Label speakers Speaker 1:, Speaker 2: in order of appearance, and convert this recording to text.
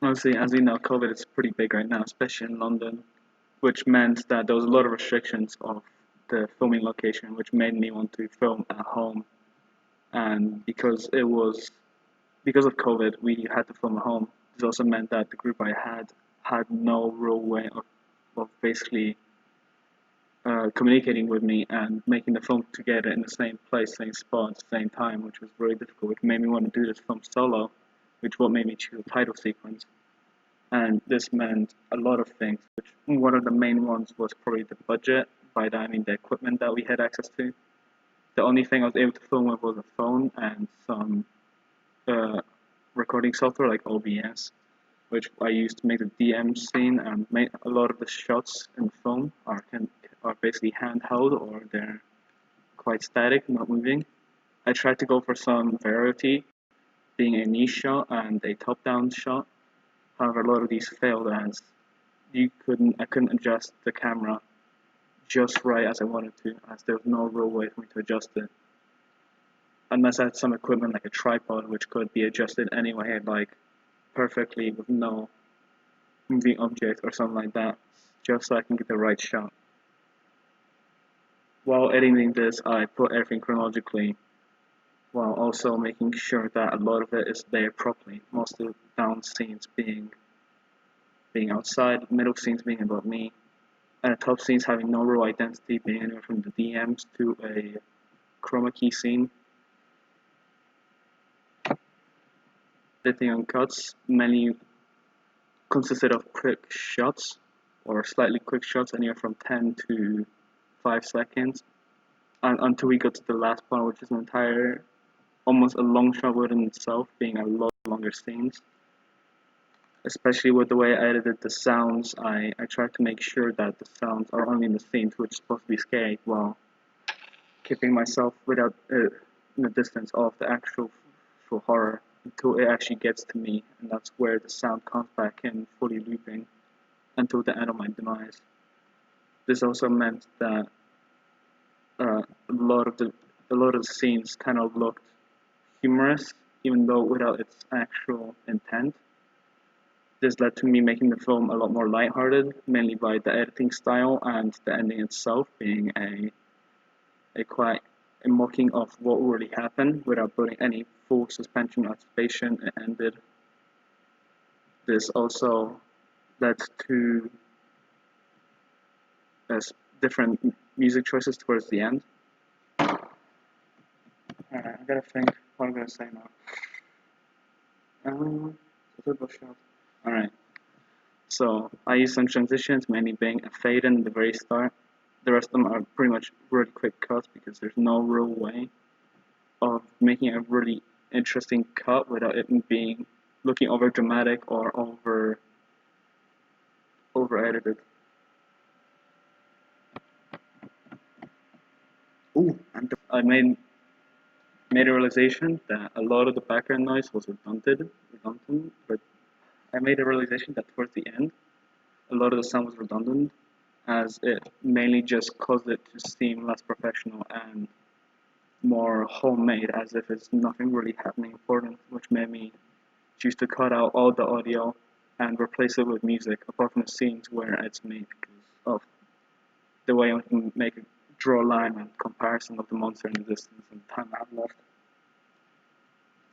Speaker 1: Honestly, as we know, COVID is pretty big right now, especially in London, which meant that there was a lot of restrictions of the filming location, which made me want to film at home. And because of COVID, we had to film at home. This also meant that the group I had no real way of basically communicating with me and making the film together in the same place, same spot, same time, which was very difficult, which made me want to do this film solo, which what made me choose a title sequence. And this meant a lot of things, which one of the main ones was probably the budget. By that I mean the equipment that we had access to. The only thing I was able to film with was a phone and some uh, recording software like OBS, which I used to make the DM scene, and make a lot of the shots in the film are basically handheld, or they're quite static, not moving. I tried to go for some variety, being a niche shot and a top-down shot. However, a lot of these failed as I couldn't adjust the camera just right as I wanted to, as there was no real way for me to adjust it. Unless I had some equipment like a tripod, which could be adjusted anyway, like perfectly with no moving object or something like that, just so I can get the right shot. While editing this, I put everything chronologically, while also making sure that a lot of it is there properly. Most of the down scenes being outside, middle scenes being above me, and the top scenes having no real identity, being anywhere from the DMs to a chroma key scene. Editing on cuts mainly consisted of quick shots, or slightly quick shots, anywhere from 10 to 5 seconds, and until we got to the last part, which is almost a long shot within itself, being a lot longer scenes. Especially with the way I edited the sounds, I tried to make sure that the sounds are only in the scenes which is supposed to be scary, while keeping myself without in the distance of the actual horror until it actually gets to me, and that's where the sound comes back in fully looping until the end of my demise. This also meant that a lot of the scenes kind of looked humorous, even though without its actual intent. This led to me making the film a lot more lighthearted, mainly by the editing style and the ending itself being a quite a mocking of what really happened without putting any full suspension of suspicion. It ended. This also led to uh, different music choices towards the end. Alright, I gotta think what I'm gonna say now. Alright, so I use some transitions, mainly being a fade in the very start. The rest of them are pretty much really quick cuts because there's no real way of making a really interesting cut without it being looking over dramatic or over edited. Ooh, and I made a realization that a lot of the background noise was redundant, but I made a realization that towards the end, a lot of the sound was redundant, as it mainly just caused it to seem less professional and more homemade, as if it's nothing really happening important, which made me choose to cut out all the audio and replace it with music, apart from the scenes where it's made because of the way I can draw a line and comparison of the monster in the distance and the time I've lost.